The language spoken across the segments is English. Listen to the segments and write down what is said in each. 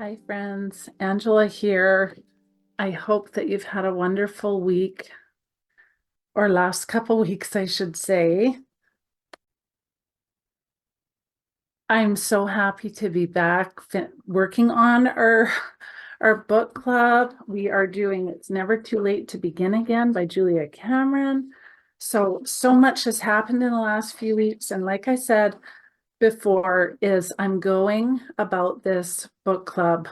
Hi, friends. Angela here. I hope that you've had a wonderful week, or last couple weeks, I should say. I'm so happy to be back working on our book club. We are doing It's Never Too Late to Begin Again by Julia Cameron. So much has happened in the last few weeks. And like I said before, is I'm going about this book club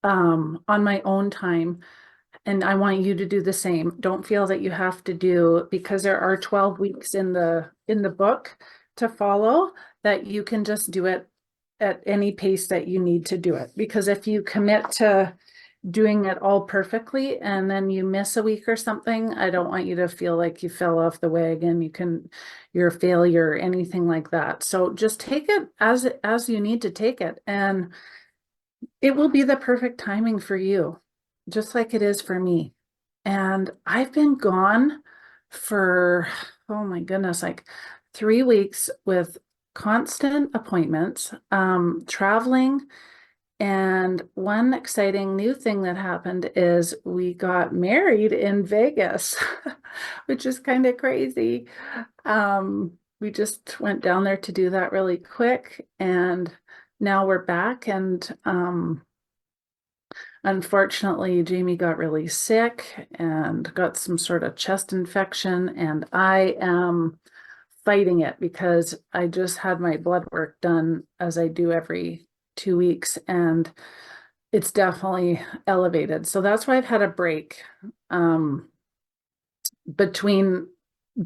on my own time. And I want you to do the same. Don't feel that you have to do, because there are 12 weeks in the book to follow, that you can just do it at any pace that you need to do it. Because if you commit to doing it all perfectly and then you miss a week or something, I don't want you to feel like you fell off the wagon. You're a failure or anything like that. So just take it as you need to take it, and it will be the perfect timing for you, just like it is for me. And I've been gone for, oh my goodness, like 3 weeks with constant appointments, traveling. And one exciting new thing that happened is we got married in Vegas, which is kind of crazy. We just went down there to do that really quick, and now we're back. And unfortunately, Jamie got really sick and got some sort of chest infection, and I am fighting it because I just had my blood work done, as I do every 2 weeks, and it's definitely elevated. So that's why I've had a break between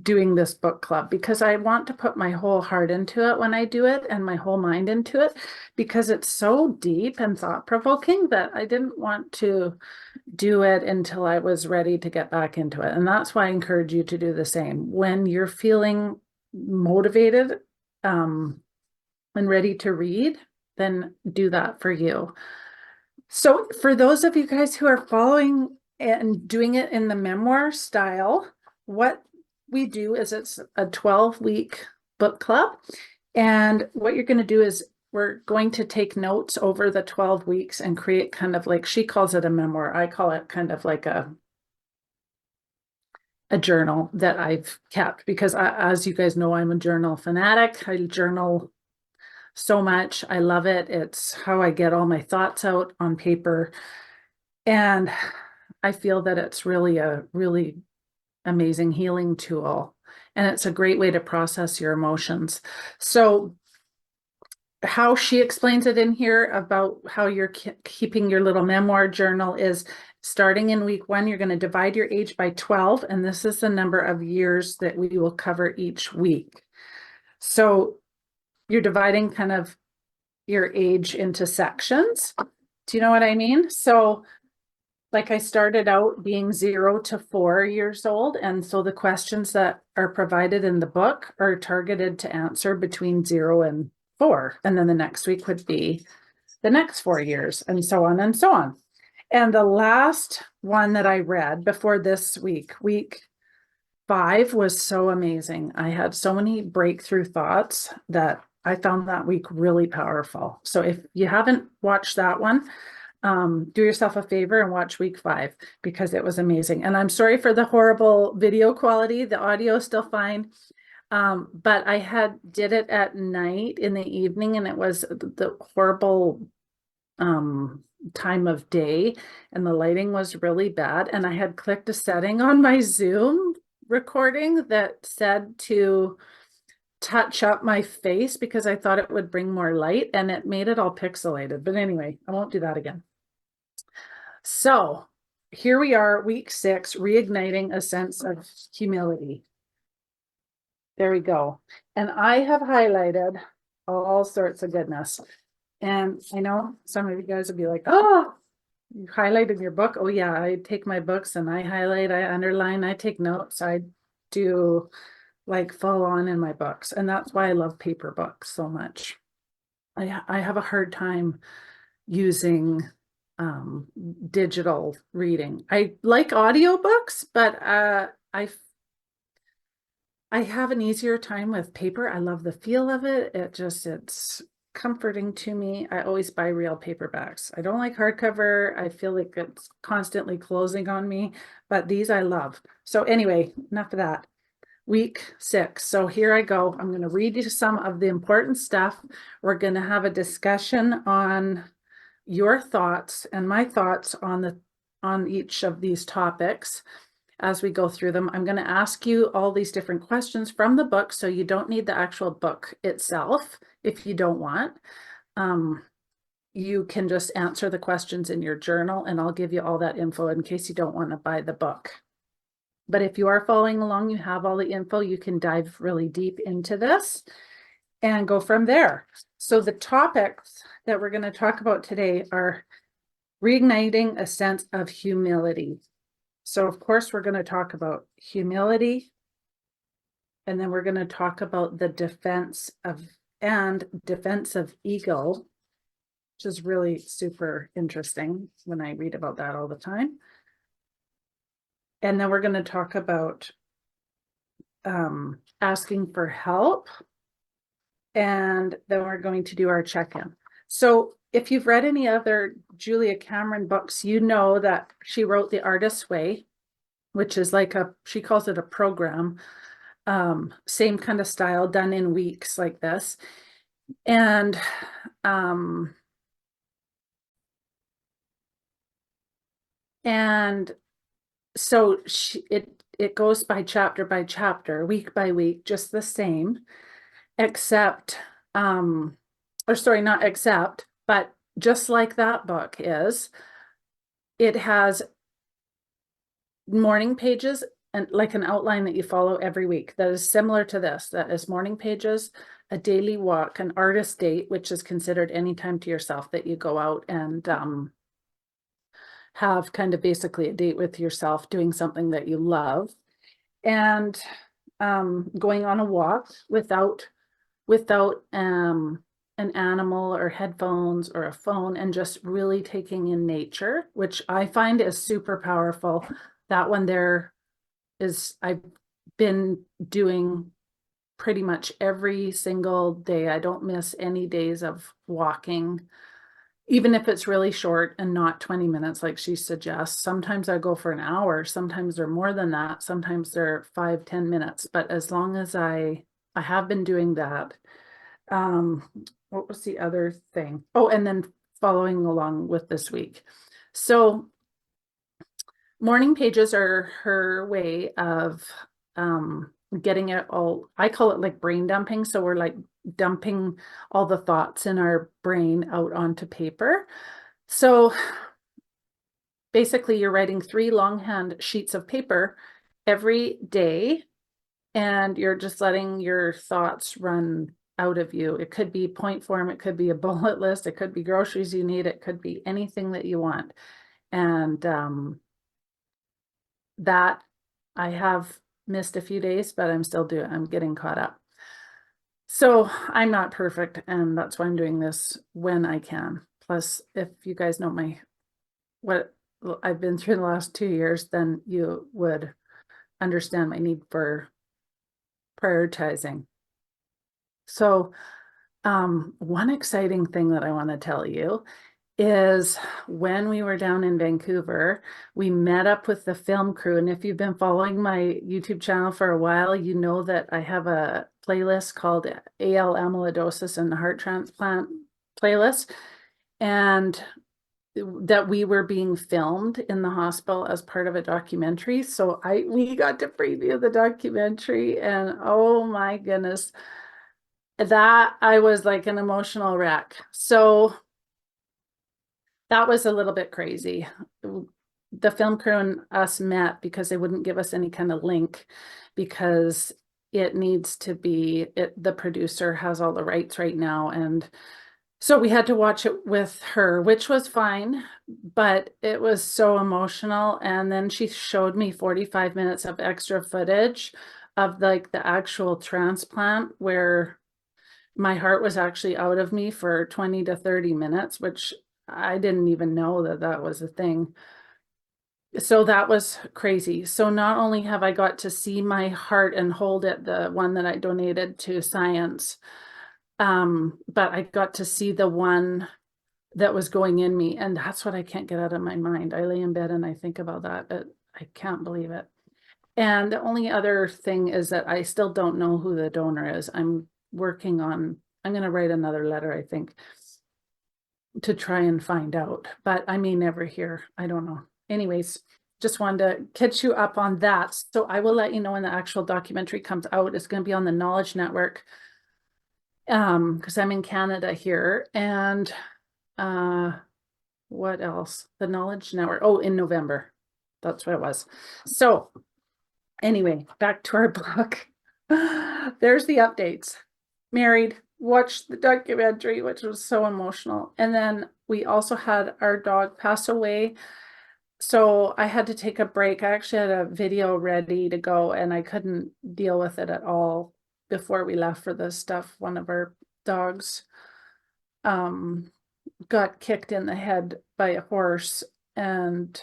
doing this book club, because I want to put my whole heart into it when I do it, and my whole mind into it, because it's so deep and thought-provoking that I didn't want to do it until I was ready to get back into it. And that's why I encourage you to do the same. When you're feeling motivated and ready to read, then do that for you. So for those of you guys who are following and doing it in the memoir style, what we do is it's a 12-week book club. And what you're going to do is we're going to take notes over the 12 weeks and create kind of like, she calls it a memoir. I call it kind of like a journal that I've kept, because as you guys know, I'm a journal fanatic. I journal so much. I love it. It's how I get all my thoughts out on paper. And I feel that it's really a really amazing healing tool. And it's a great way to process your emotions. So how she explains it in here about how you're keeping your little memoir journal is, starting in week 1, you're going to divide your age by 12. And this is the number of years that we will cover each week. So you're dividing kind of your age into sections. Do you know what I mean? So like, I started out being 0 to 4 years old. And so the questions that are provided in the book are targeted to answer between 0 and 4. And then the next week would be the next 4 years, and so on and so on. And the last one that I read before this week 5, was so amazing. I had so many breakthrough thoughts that I found that week really powerful. So if you haven't watched that one, do yourself a favor and watch week 5, because it was amazing. And I'm sorry for the horrible video quality. The audio is still fine. But I did it at night in the evening, and it was the horrible time of day, and the lighting was really bad. And I had clicked a setting on my Zoom recording that said to touch up my face, because I thought it would bring more light, and it made it all pixelated. But anyway, I won't do that again. So here we are, week 6, reigniting a sense of humility. There we go. And I have highlighted all sorts of goodness. And I know some of you guys will be like, oh, you highlighted your book. Oh yeah, I take my books and I highlight, I underline, I take notes. I do like full on in my books. And that's why I love paper books so much. I have a hard time using digital reading. I like audiobooks, but I have an easier time with paper. I love the feel of it. It's comforting to me. I always buy real paperbacks. I don't like hardcover. I feel like it's constantly closing on me, but these I love. So anyway, enough of that. Week 6. So here I go. I'm going to read you some of the important stuff. We're going to have a discussion on your thoughts and my thoughts on each of these topics as we go through them. I'm going to ask you all these different questions from the book, so you don't need the actual book itself if you don't want. You can just answer the questions in your journal, and I'll give you all that info in case you don't want to buy the book. But if you are following along, you have all the info, you can dive really deep into this and go from there. So the topics that we're going to talk about today are reigniting a sense of humility. So of course, we're going to talk about humility, and then we're going to talk about the defensive ego, which is really super interesting when I read about that all the time. And then we're going to talk about asking for help. And then we're going to do our check-in. So if you've read any other Julia Cameron books, you know that she wrote The Artist's Way, which is like she calls it a program, same kind of style, done in weeks like this. And so it goes by chapter, week by week, just the same, except, or sorry, not except, but just like that book is, it has morning pages and like an outline that you follow every week that is similar to this. That is morning pages, a daily walk, an artist date, which is considered any time to yourself that you go out and have kind of basically a date with yourself, doing something that you love, and going on a walk without an animal or headphones or a phone, and just really taking in nature, which I find is super powerful. That one there is, I've been doing pretty much every single day. I don't miss any days of walking, even if it's really short and not 20 minutes like she suggests. Sometimes I go for an hour, sometimes they're more than that, sometimes they're 5-10 minutes, but as long as I have been doing that. What was the other thing? Oh, and then following along with this week. So morning pages are her way of getting it all, I call it like brain dumping. So we're like dumping all the thoughts in our brain out onto paper. So basically you're writing 3 longhand sheets of paper every day, and you're just letting your thoughts run out of you. It could be point form, it could be a bullet list, it could be groceries you need, it could be anything that you want. And that I have missed a few days, but I'm getting caught up. So I'm not perfect, and that's why I'm doing this when I can. Plus, if you guys know what I've been through the last 2 years, then you would understand my need for prioritizing. So one exciting thing that I want to tell you is when we were down in Vancouver, we met up with the film crew. And if you've been following my YouTube channel for a while, you know that I have a playlist called AL Amyloidosis and the Heart Transplant playlist. And that we were being filmed in the hospital as part of a documentary. So we got to preview the documentary, and oh my goodness, that I was like an emotional wreck. So that was a little bit crazy. The film crew and us met because they wouldn't give us any kind of link, because it needs to be, the producer has all the rights right now. And so we had to watch it with her, which was fine, but it was so emotional. And then she showed me 45 minutes of extra footage of like the actual transplant, where my heart was actually out of me for 20 to 30 minutes, which I didn't even know that that was a thing. So that was crazy. So not only have I got to see my heart and hold it, the one that I donated to science, But I got to see the one that was going in me, and that's what I can't get out of my mind. I lay in bed and I think about that. I can't believe it. And the only other thing is that I still don't know who the donor is. I'm going to write another letter, I think, to try and find out, but I may never hear. I don't know. Anyways, just wanted to catch you up on that. So I will let you know when the actual documentary comes out. It's going to be on the Knowledge Network, because I'm in Canada here. And what else? The Knowledge Network. Oh, in November. That's what it was. So anyway, back to our book. There's the updates. Married, watched the documentary, which was so emotional. And then we also had our dog pass away. So I had to take a break. I actually had a video ready to go and I couldn't deal with it at all before we left for this stuff. One of our dogs got kicked in the head by a horse, and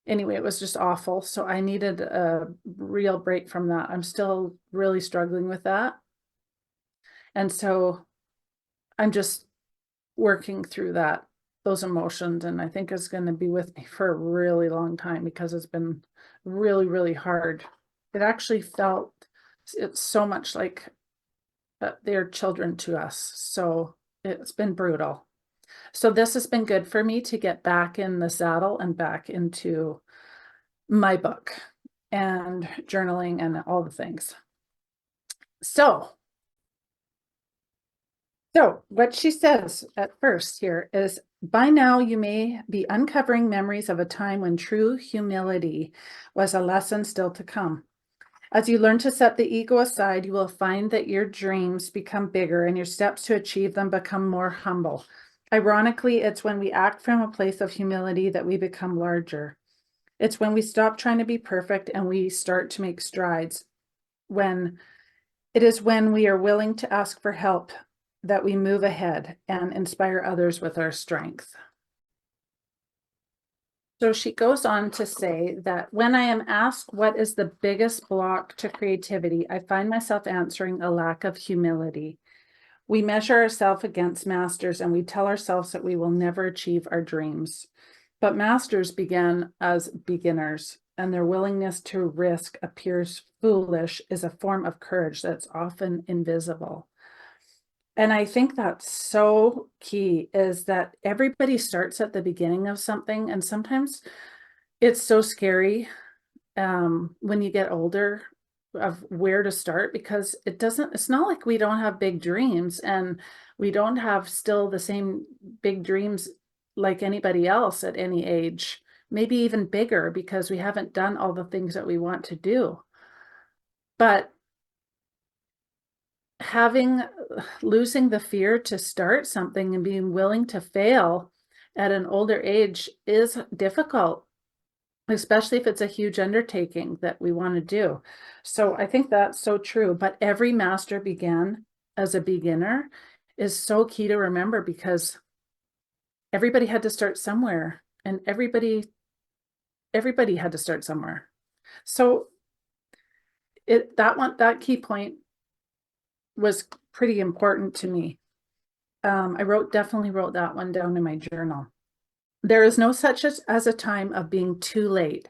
anyway, it was just awful. So I needed a real break from that. I'm still really struggling with that. And so I'm just working through those emotions. And I think it's going to be with me for a really long time because it's been really, really hard. It actually felt, it's so much like they're children to us. So it's been brutal. So this has been good for me to get back in the saddle and back into my book and journaling and all the things. So what she says at first here is, by now you may be uncovering memories of a time when true humility was a lesson still to come. As you learn to set the ego aside, you will find that your dreams become bigger and your steps to achieve them become more humble. Ironically, it's when we act from a place of humility that we become larger. It's when we stop trying to be perfect and we start to make strides. It is when we are willing to ask for help that we move ahead and inspire others with our strength. So she goes on to say that when I am asked what is the biggest block to creativity, I find myself answering a lack of humility. We measure ourselves against masters and we tell ourselves that we will never achieve our dreams. But masters began as beginners, and their willingness to risk appears foolish is a form of courage that's often invisible. And I think that's so key, is that everybody starts at the beginning of something, and sometimes it's so scary when you get older of where to start, because it's not like we don't have big dreams and we don't have still the same big dreams like anybody else at any age, maybe even bigger because we haven't done all the things that we want to do. But losing the fear to start something and being willing to fail at an older age is difficult, especially if it's a huge undertaking that we want to do. So I think that's so true. But every master began as a beginner is so key to remember, because everybody had to start somewhere, and everybody had to start somewhere. So that key point was pretty important to me. I definitely wrote that one down in my journal. There is no such as a time of being too late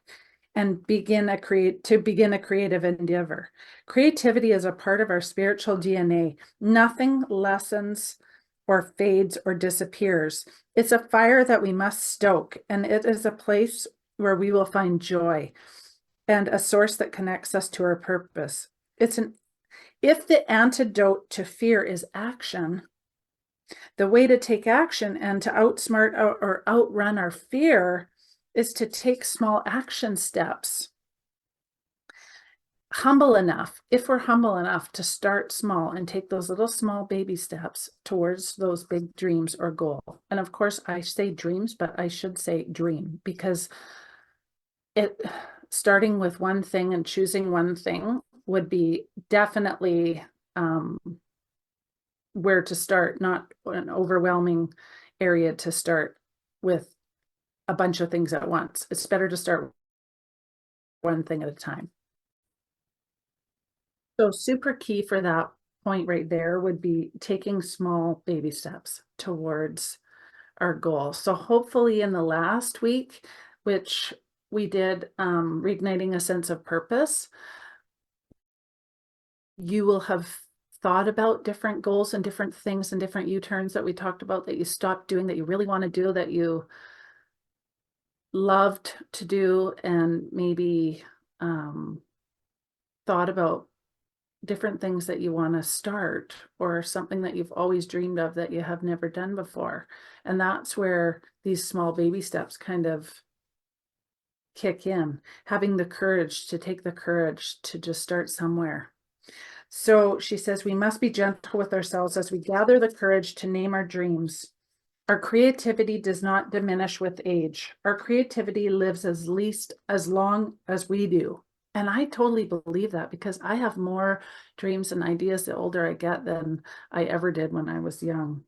and begin a creative endeavor. Creativity is a part of our spiritual DNA. Nothing lessens or fades or disappears. It's a fire that we must stoke, and it is a place where we will find joy and a source that connects us to our purpose. If the antidote to fear is action, the way to take action and to outsmart or outrun our fear is to take small action steps. If we're humble enough to start small and take those little small baby steps towards those big dreams or goal. And of course, I say dreams, but I should say dream, because starting with one thing and choosing one thing would be definitely where to start, not an overwhelming area to start with a bunch of things at once. It's better to start one thing at a time. So super key for that point right there would be taking small baby steps towards our goal. So hopefully in the last week, which we did reigniting a sense of purpose, you will have thought about different goals and different things and different U-turns that we talked about that you stopped doing, that you really want to do, that you loved to do, and maybe thought about different things that you want to start, or something that you've always dreamed of that you have never done before. And that's where these small baby steps kind of kick in, having the courage to take the courage to just start somewhere. So she says, we must be gentle with ourselves as we gather the courage to name our dreams. Our creativity does not diminish with age. Our creativity lives as long as we do. And I totally believe that, because I have more dreams and ideas the older I get than I ever did when I was young.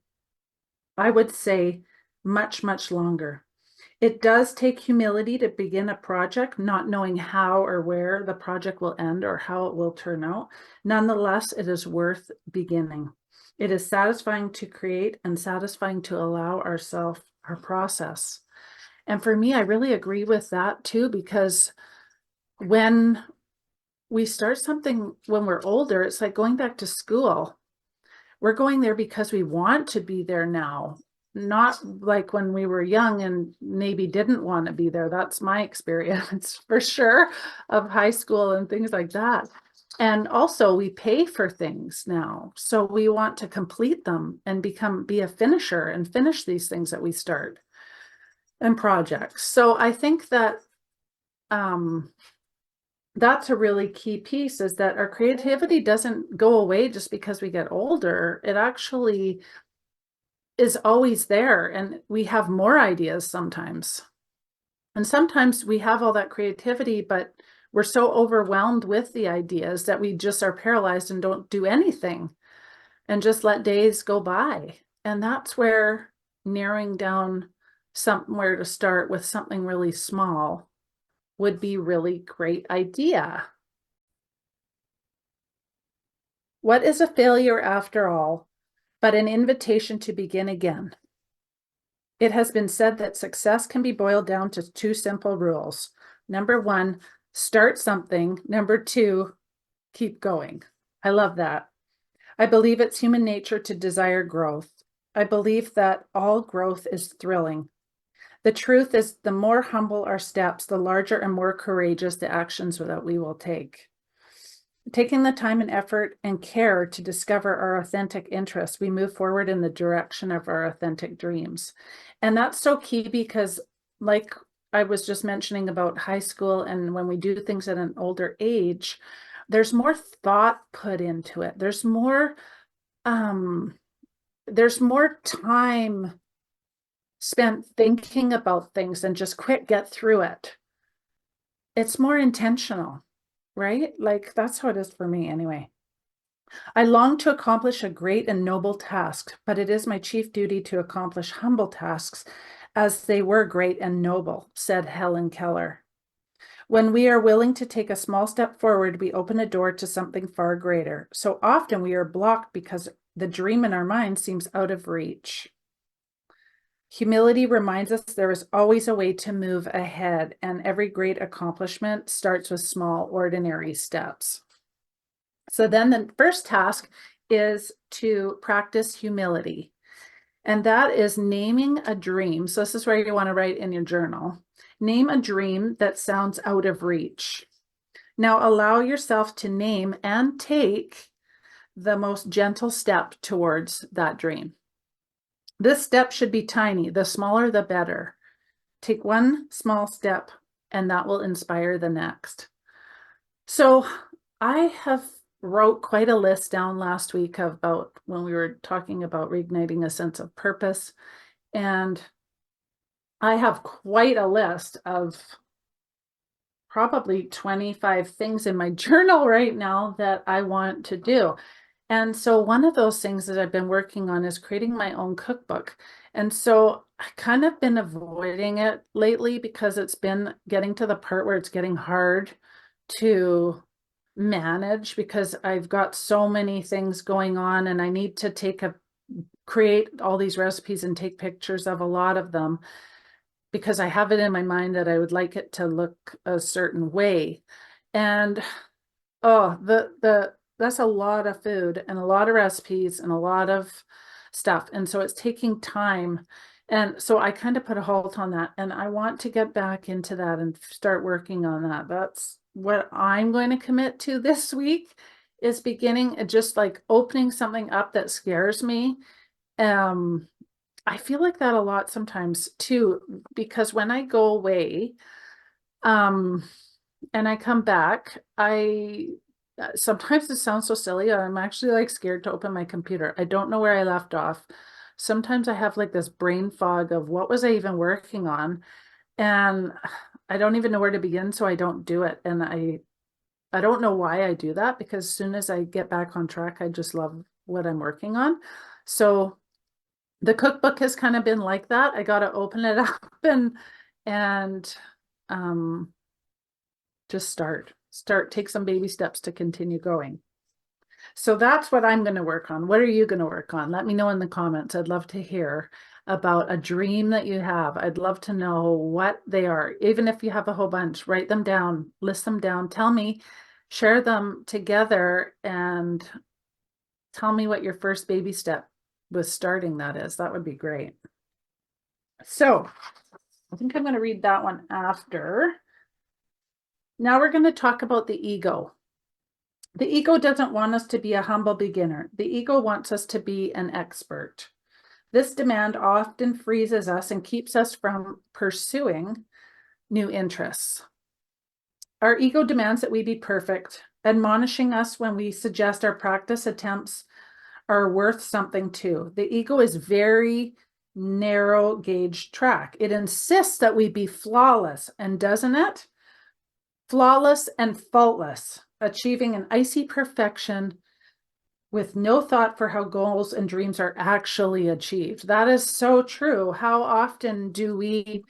I would say much, much longer. It does take humility to begin a project, not knowing how or where the project will end or how it will turn out. Nonetheless, it is worth beginning. It is satisfying to create and satisfying to allow ourselves our process. And for me, I really agree with that too, because when we start something when we're older, it's like going back to school. We're going there because we want to be there now, not like when we were young and maybe didn't want to be there. That's my experience for sure of high school and things like that. And also we pay for things now. So we want to complete them and be a finisher and finish these things that we start and projects. So I think that that's a really key piece, is that our creativity doesn't go away just because we get older. It actually is always there, and we have more ideas sometimes. And sometimes we have all that creativity, but we're so overwhelmed with the ideas that we just are paralyzed and don't do anything and just let days go by. And that's where narrowing down somewhere to start with something really small would be really great idea. What is a failure after all, but an invitation to begin again? It has been said that success can be boiled down to two simple rules. Number one, start something. Number two, keep going. I love that. I believe it's human nature to desire growth. I believe that all growth is thrilling. The truth is, the more humble our steps, the larger and more courageous the actions that we will take. Taking the time and effort and care to discover our authentic interests, we move forward in the direction of our authentic dreams. And that's so key, because like I was just mentioning about high school, and when we do things at an older age, there's more thought put into it. There's more time spent thinking about things and just quick get through it. It's more intentional, right? Like that's how it is for me anyway. I long to accomplish a great and noble task, but it is my chief duty to accomplish humble tasks as they were great and noble, said Helen Keller. When we are willing to take a small step forward, we open a door to something far greater. So often we are blocked because the dream in our mind seems out of reach. Humility reminds us there is always a way to move ahead, and every great accomplishment starts with small, ordinary steps. So then the first task is to practice humility, and that is naming a dream. So this is where you want to write in your journal. Name a dream that sounds out of reach. Now allow yourself to name and take the most gentle step towards that dream. This step should be tiny. The smaller, the better. Take one small step, and that will inspire the next. So I have wrote quite a list down last week about when we were talking about reigniting a sense of purpose. And I have quite a list of probably 25 things in my journal right now that I want to do. And so one of those things that I've been working on is creating my own cookbook. And so I kind of been avoiding it lately because it's been getting to the part where it's getting hard to manage because I've got so many things going on and I need to create all these recipes and take pictures of a lot of them because I have it in my mind that I would like it to look a certain way. And oh, that's a lot of food and a lot of recipes and a lot of stuff. And so it's taking time. And so I kind of put a halt on that. And I want to get back into that and start working on that. That's what I'm going to commit to this week is beginning just like opening something up that scares me. Um, I feel like that a lot sometimes too, because when I go away, um, and I come back, I sometimes it sounds so silly. I'm actually like scared to open my computer. I don't know where I left off. Sometimes I have like this brain fog of what was I even working on? And I don't even know where to begin, so I don't do it. And I don't know why I do that because as soon as I get back on track, I just love what I'm working on. So the cookbook has kind of been like that. I got to open it up and um just take some baby steps to continue going. So that's what I'm going to work on. What are you going to work on? Let me know in the comments. I'd love to hear about a dream that you have. I'd love to know what they are. Even if you have a whole bunch, write them down, list them down, tell me, share them together, and tell me what your first baby step with starting that is. That would be great. So I think I'm going to read that one after. Now we're going to talk about the ego. The ego doesn't want us to be a humble beginner. The ego wants us to be an expert. This demand often freezes us and keeps us from pursuing new interests. Our ego demands that we be perfect, admonishing us when we suggest our practice attempts are worth something too. The ego is very narrow gauge track. It insists that we be flawless, and doesn't it? Flawless and faultless, achieving an icy perfection with no thought for how goals and dreams are actually achieved. That is so true. How often do we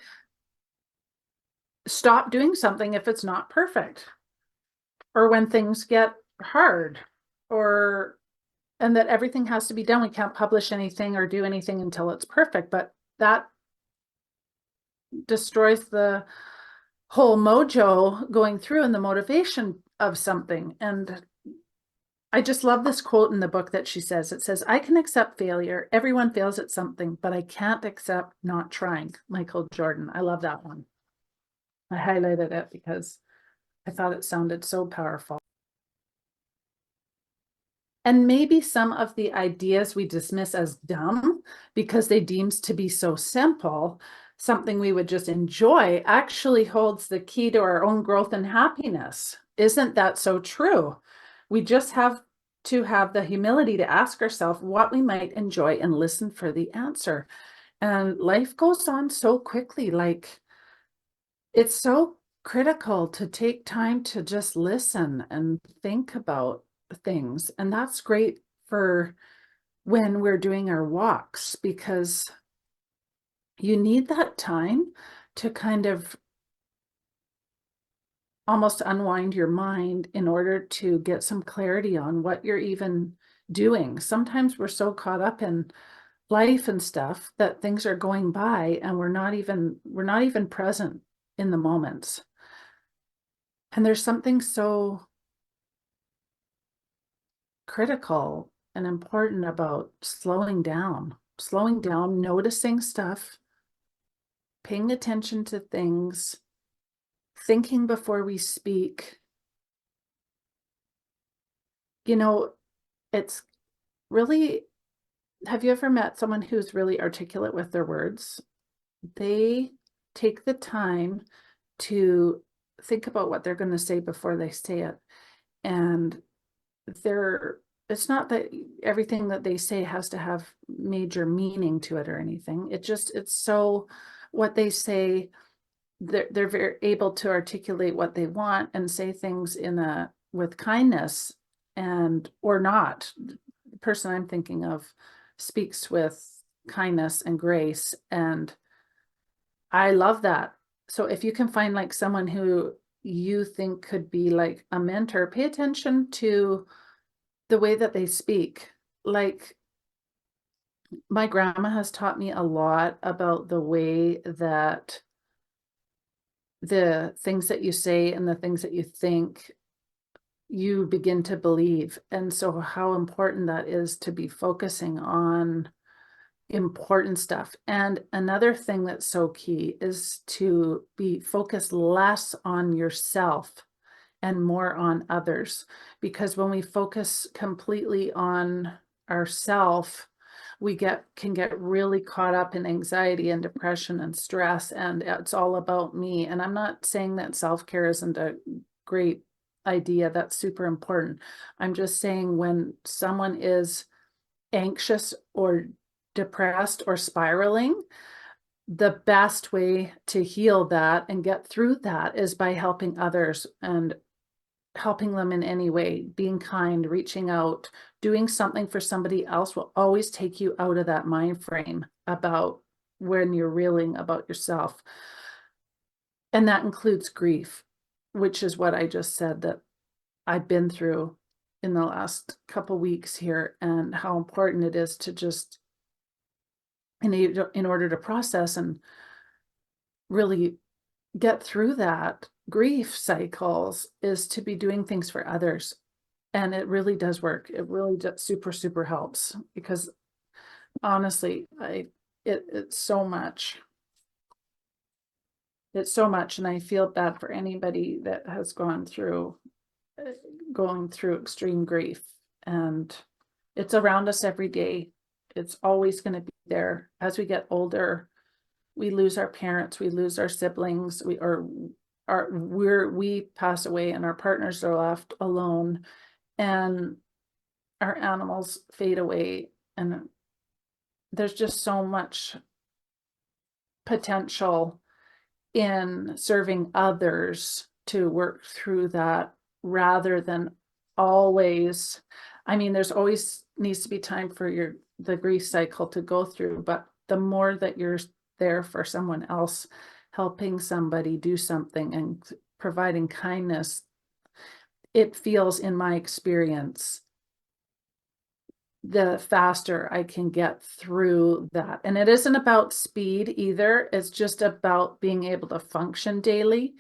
stop doing something if it's not perfect? Or when things get hard, or and that everything has to be done. We can't publish anything or do anything until it's perfect, but that destroys the whole mojo going through and the motivation of something. And I just love this quote in the book that she says. It says, I can accept failure. Everyone fails at something, but I can't accept not trying. Michael Jordan. I love that one. I highlighted it because I thought it sounded so powerful. And maybe some of the ideas we dismiss as dumb because they deem to be so simple, something we would just enjoy, actually holds the key to our own growth and happiness. Isn't that so true? We just have to have the humility to ask ourselves what we might enjoy and listen for the answer. And life goes on so quickly. Like, it's so critical to take time to just listen and think about things. And that's great for when we're doing our walks, because you need that time to kind of almost unwind your mind in order to get some clarity on what you're even doing. Sometimes we're so caught up in life and stuff that things are going by and we're not even present in the moments. And there's something so critical and important about slowing down, noticing stuff, paying attention to things, thinking before we speak. You know, it's really, have you ever met someone who's really articulate with their words? They take the time to think about what they're going to say before they say it. And they're it's not that everything that they say has to have major meaning to it or anything. It's so what they say, they're very able to articulate what they want and say things with kindness, and or not. The person I'm thinking of speaks with kindness and grace, and I love that. So if you can find like someone who you think could be like a mentor, pay attention to the way that they speak. Like, my grandma has taught me a lot about the way that the things that you say and the things that you think, you begin to believe. And so how important that is to be focusing on important stuff. And another thing that's so key is to be focused less on yourself and more on others. Because when we focus completely on ourself, we can get really caught up in anxiety and depression and stress, and it's all about me. And I'm not saying that self-care isn't a great idea. That's super important. I'm just saying when someone is anxious or depressed or spiraling, the best way to heal that and get through that is by helping others and helping them in any way, being kind, reaching out, doing something for somebody else will always take you out of that mind frame about when you're reeling about yourself. And that includes grief, which is what I just said that I've been through in the last couple weeks here, and how important it is to just, in order to process and really get through that grief cycles, is to be doing things for others. And it really does work. It really super, super helps, because honestly, it's so much. It's so much. And I feel bad for anybody that has going through extreme grief. And it's around us every day. It's always going to be there. As we get older, we lose our parents, we lose our siblings, we pass away and our partners are left alone, and our animals fade away. And there's just so much potential in serving others to work through that, rather than always, I mean, there's always needs to be time for the grief cycle to go through, but the more that you're there for someone else, helping somebody do something and providing kindness, it feels, in my experience, the faster I can get through that. And it isn't about speed either. It's just about being able to function daily,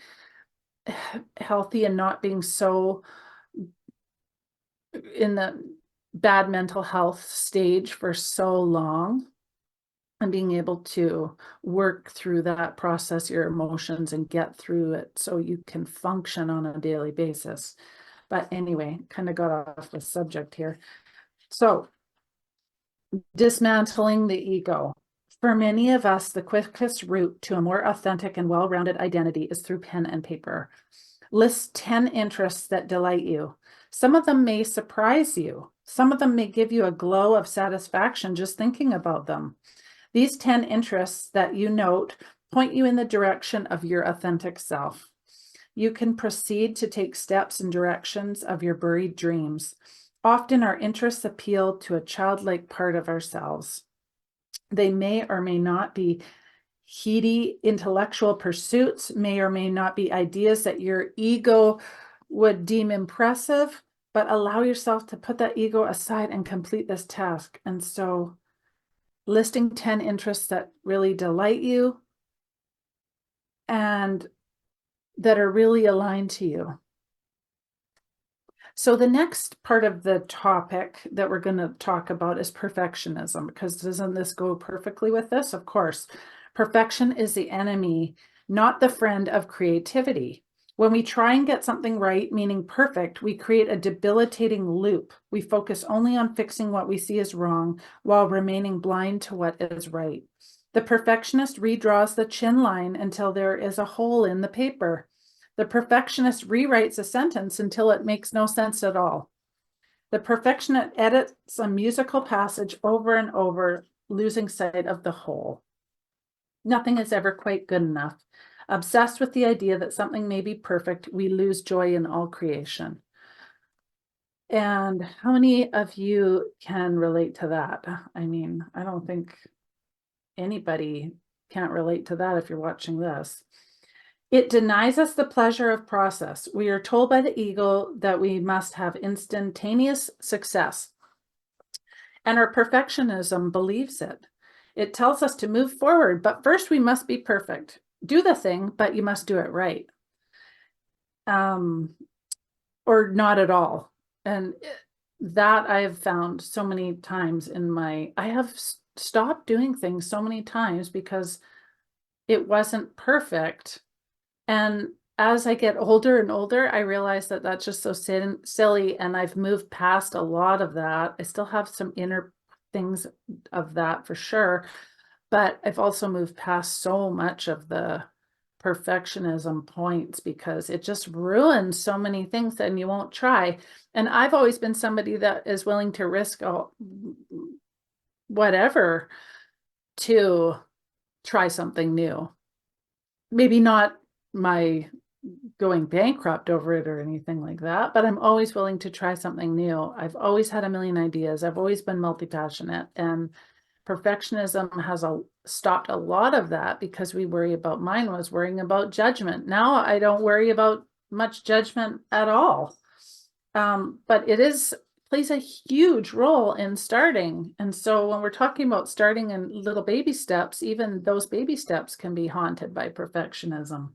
healthy, and not being so in the bad mental health stage for so long, and being able to work through that, process your emotions and get through it so you can function on a daily basis. But anyway, kind of got off the subject here. So, dismantling the ego. For many of us, the quickest route to a more authentic and well-rounded identity is through pen and paper. List 10 interests that delight you. Some of them may surprise you. Some of them may give you a glow of satisfaction just thinking about them. These 10 interests that you note point you in the direction of your authentic self. You can proceed to take steps in directions of your buried dreams. Often our interests appeal to a childlike part of ourselves. They may or may not be heady intellectual pursuits, may or may not be ideas that your ego would deem impressive, but allow yourself to put that ego aside and complete this task. And so, listing 10 interests that really delight you and that are really aligned to you. So the next part of the topic that we're going to talk about is perfectionism, because doesn't this go perfectly with this? Of course. Perfection is the enemy, not the friend of creativity. When we try and get something right, meaning perfect, we create a debilitating loop. We focus only on fixing what we see as wrong while remaining blind to what is right. The perfectionist redraws the chin line until there is a hole in the paper. The perfectionist rewrites a sentence until it makes no sense at all. The perfectionist edits a musical passage over and over, losing sight of the whole. Nothing is ever quite good enough. Obsessed with the idea that something may be perfect, we lose joy in all creation. And how many of you can relate to that? I mean, I don't think anybody can't relate to that if you're watching this. It denies us the pleasure of process. We are told by the ego that we must have instantaneous success, and our perfectionism believes it. It tells us to move forward, but first we must be perfect. Do the thing, but you must do it right. Or not at all. And that I have found so many times I have stopped doing things so many times because it wasn't perfect. And as I get older and older, I realize that that's just so silly. And I've moved past a lot of that. I still have some inner things of that for sure. But I've also moved past so much of the perfectionism points because it just ruins so many things and you won't try. And I've always been somebody that is willing to risk whatever to try something new. Maybe not my going bankrupt over it or anything like that, but I'm always willing to try something new. I've always had a million ideas. I've always been multi-passionate, and perfectionism has stopped a lot of that because mine was worrying about judgment. Now I don't worry about much judgment at all. But plays a huge role in starting. And so when we're talking about starting in little baby steps, even those baby steps can be haunted by perfectionism.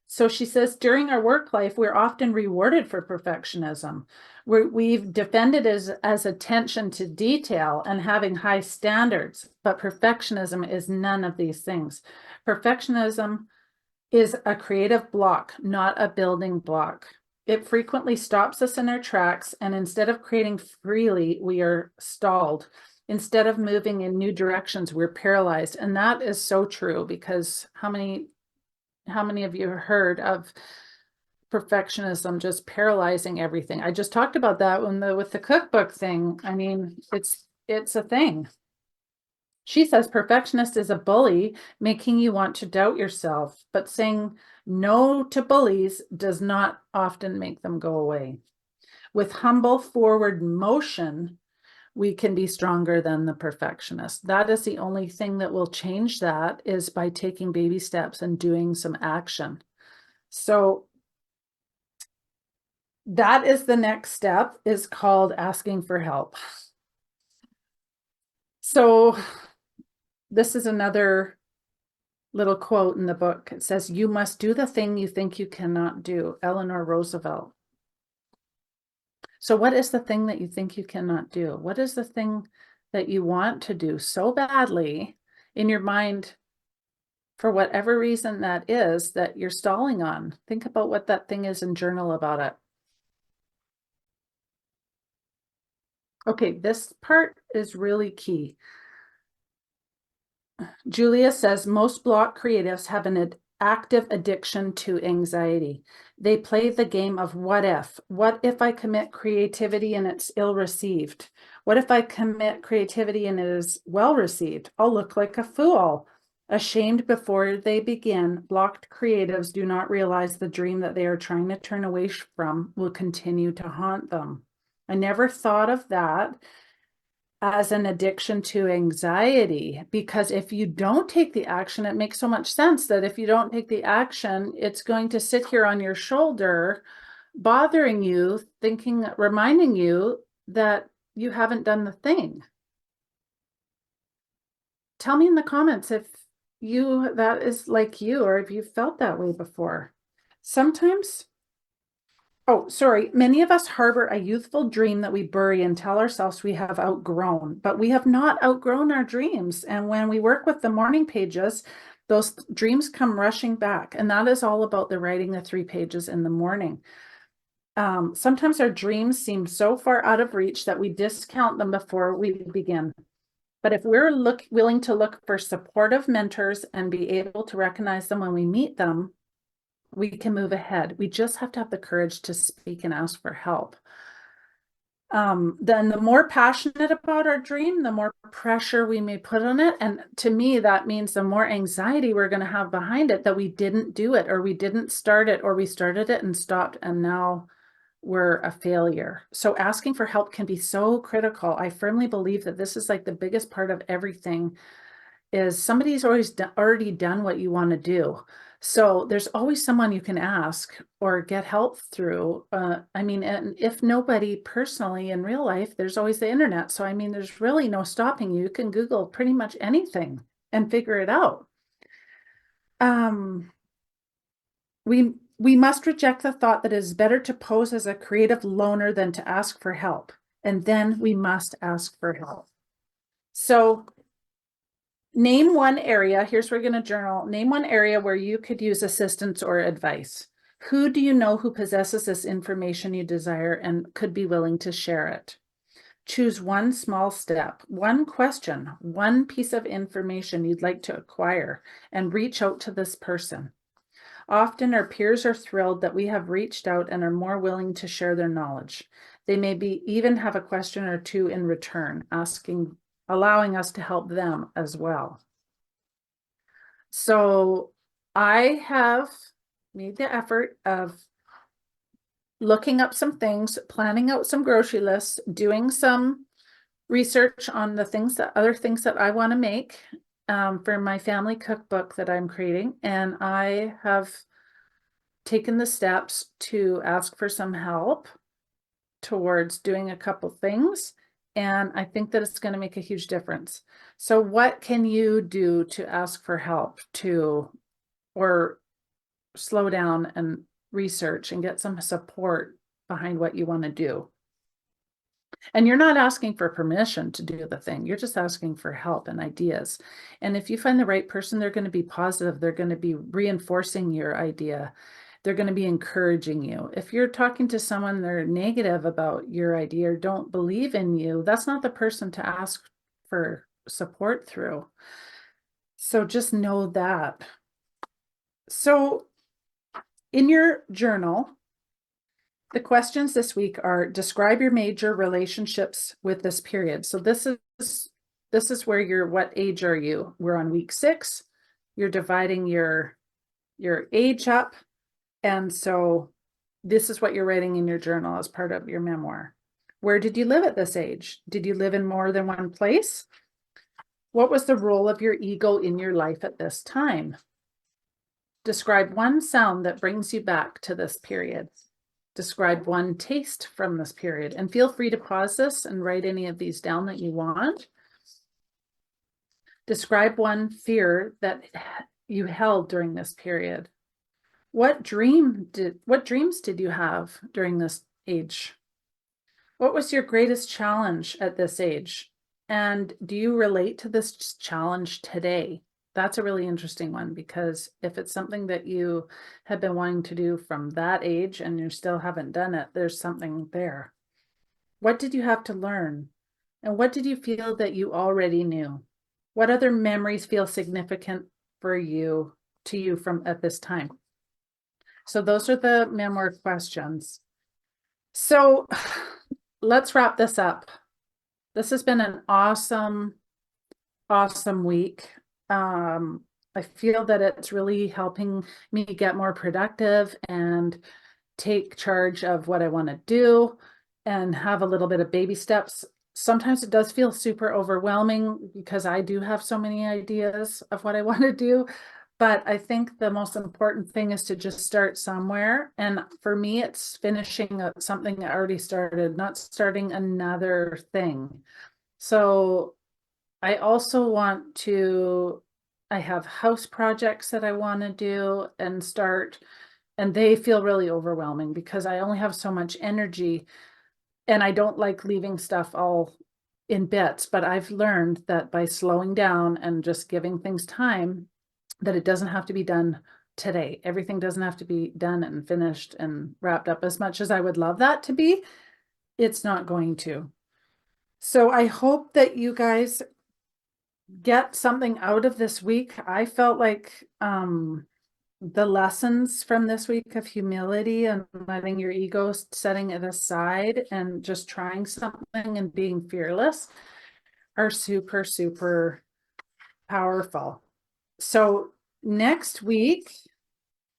So she says, during our work life, we're often rewarded for perfectionism. We've defended as attention to detail and having high standards, but perfectionism is none of these things. Perfectionism is a creative block, not a building block. It frequently stops us in our tracks, and instead of creating freely, we are stalled. Instead of moving in new directions, we're paralyzed. And that is so true, because how many of you have heard of perfectionism just paralyzing everything? I just talked about that with the cookbook thing. I mean, it's a thing. She says perfectionist is a bully, making you want to doubt yourself, but saying no to bullies does not often make them go away. With humble forward motion, we can be stronger than the perfectionist. That is the only thing that will change that, is by taking baby steps and doing some action. So that is the next step, is called asking for help. So this is another little quote in the book. It says, "You must do the thing you think you cannot do." Eleanor Roosevelt. So what is the thing that you think you cannot do? What is the thing that you want to do so badly in your mind, for whatever reason that is, that you're stalling on? Think about what that thing is and journal about it. Okay, this part is really key. Julia says most block creatives have an active addiction to anxiety. They play the game of what if? What if I commit creativity and it's ill received? What if I commit creativity and it is well received? I'll look like a fool. Ashamed before they begin, blocked creatives do not realize the dream that they are trying to turn away from will continue to haunt them. I never thought of that as an addiction to anxiety, because if you don't take the action, it makes so much sense that if you don't take the action, it's going to sit here on your shoulder, bothering you, reminding you that you haven't done the thing. Tell me in the comments if that is like you, or if you felt that way before. Sometimes, oh, sorry. Many of us harbor a youthful dream that we bury and tell ourselves we have outgrown, but we have not outgrown our dreams. And when we work with the morning pages, those dreams come rushing back. And that is all about the writing the 3 pages in the morning. Sometimes our dreams seem so far out of reach that we discount them before we begin. But if we're willing to look for supportive mentors and be able to recognize them when we meet them, we can move ahead. We just have to have the courage to speak and ask for help. Then the more passionate about our dream, the more pressure we may put on it. And to me, that means the more anxiety we're going to have behind it, that we didn't do it, or we didn't start it, or we started it and stopped, and now we're a failure. So asking for help can be so critical. I firmly believe that this is like the biggest part of everything, is somebody's already done what you want to do. So there's always someone you can ask or get help through. I mean, and if nobody personally in real life, there's always the internet. So, I mean, there's really no stopping you. You can Google pretty much anything and figure it out. Um, we must reject the thought that it is better to pose as a creative loner than to ask for help. And then we must ask for help. So name one area. Here's where we're going to journal. Name one area where you could use assistance or advice. Who do you know who possesses this information you desire and could be willing to share it? Choose one small step, one question, one piece of information you'd like to acquire, and reach out to this person. Often our peers are thrilled that we have reached out and are more willing to share their knowledge. They may even have a question or two in return, allowing us to help them as well. So I have made the effort of looking up some things, planning out some grocery lists, doing some research on the other things that I want to make for my family cookbook that I'm creating. And I have taken the steps to ask for some help towards doing a couple things. And I think that it's going to make a huge difference. So what can you do to ask for help or slow down and research and get some support behind what you want to do? And you're not asking for permission to do the thing. You're just asking for help and ideas. And if you find the right person, they're going to be positive. They're going to be reinforcing your idea. They're going to be encouraging you. If you're talking to someone, they're negative about your idea or don't believe in you, that's not the person to ask for support through. So just know that. So in your journal, the questions this week are: describe your major relationships with this period. So this is where what age are you? We're on week 6. You're dividing your age up. And so this is what you're writing in your journal as part of your memoir. Where did you live at this age? Did you live in more than one place? What was the role of your ego in your life at this time? Describe one sound that brings you back to this period. Describe one taste from this period, and feel free to pause this and write any of these down that you want. Describe one fear that you held during this period. What dreams did you have during this age? What was your greatest challenge at this age? And do you relate to this challenge today? That's a really interesting one, because if it's something that you have been wanting to do from that age and you still haven't done it, there's something there. What did you have to learn? And what did you feel that you already knew? What other memories feel significant to you from at this time? So those are the memoir questions. So let's wrap this up. This has been an awesome week. I feel that it's really helping me get more productive and take charge of what I want to do and have a little bit of baby steps. Sometimes it does feel super overwhelming because I do have so many ideas of what I want to do. But I think the most important thing is to just start somewhere. And for me, it's finishing something I already started, not starting another thing. So I also I have house projects that I want to do and start, and they feel really overwhelming because I only have so much energy and I don't like leaving stuff all in bits. But I've learned that by slowing down and just giving things time, that it doesn't have to be done today. Everything doesn't have to be done and finished and wrapped up. As much as I would love that to be, it's not going to. So I hope that you guys get something out of this week. I felt like the lessons from this week of humility and letting your ego, setting it aside and just trying something and being fearless are super, super powerful. So next week,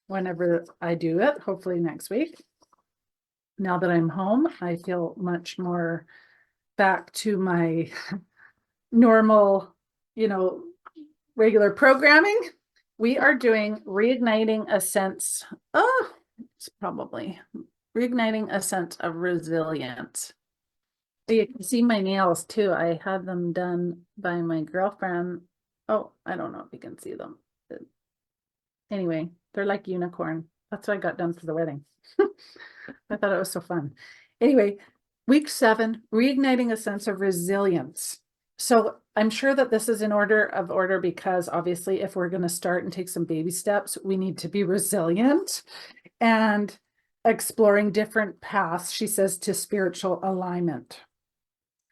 whenever I do it, hopefully next week, now that I'm home, I feel much more back to my normal, regular programming. we are doing reigniting a sense. Oh, it's probably reigniting a sense of resilience. You can see my nails too. I had them done by my girlfriend. Oh, I don't know if you can see them. Anyway, they're like unicorn. That's what I got done for the wedding. I thought it was so fun. Anyway, week 7, reigniting a sense of resilience. So I'm sure that this is in order because obviously if we're going to start and take some baby steps, we need to be resilient and exploring different paths, she says, to spiritual alignment.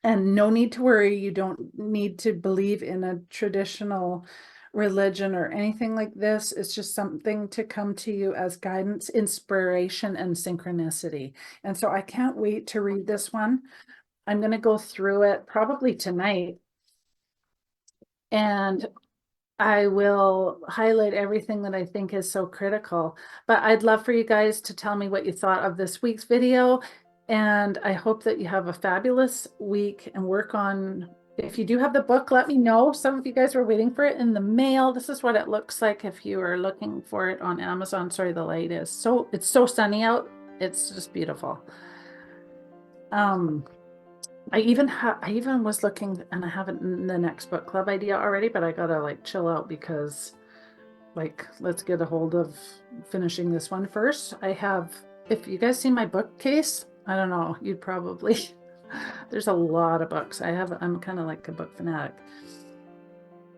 And no need to worry, you don't need to believe in a traditional religion or anything like this. It's just something to come to you as guidance, inspiration, and synchronicity. And so I can't wait to read this one. I'm going to go through it probably tonight. And I will highlight everything that I think is so critical. But I'd love for you guys to tell me what you thought of this week's video. And I hope that you have a fabulous week and work on, if you do have the book, let me know. Some of you guys were waiting for it in the mail. This is what it looks like if you are looking for it on Amazon. Sorry, the light is so, it's so sunny out. It's just beautiful. I even was looking, and I have it in the next book club idea already, but I gotta like chill out because like, let's get a hold of finishing this one first. I have, if you guys see my bookcase, I don't know, you'd probably, there's a lot of books. I'm kind of like a book fanatic,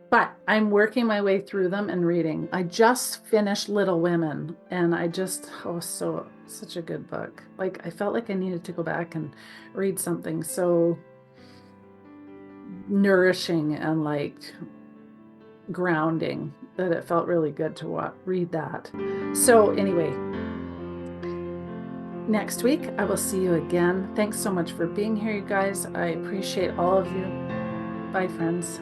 but I'm working my way through them and reading. I just finished Little Women and such a good book. Like I felt like I needed to go back and read something so nourishing and like grounding that it felt really good to read that. So anyway, next week I will see you again. Thanks so much for being here, you guys. I appreciate all of you. Bye, friends.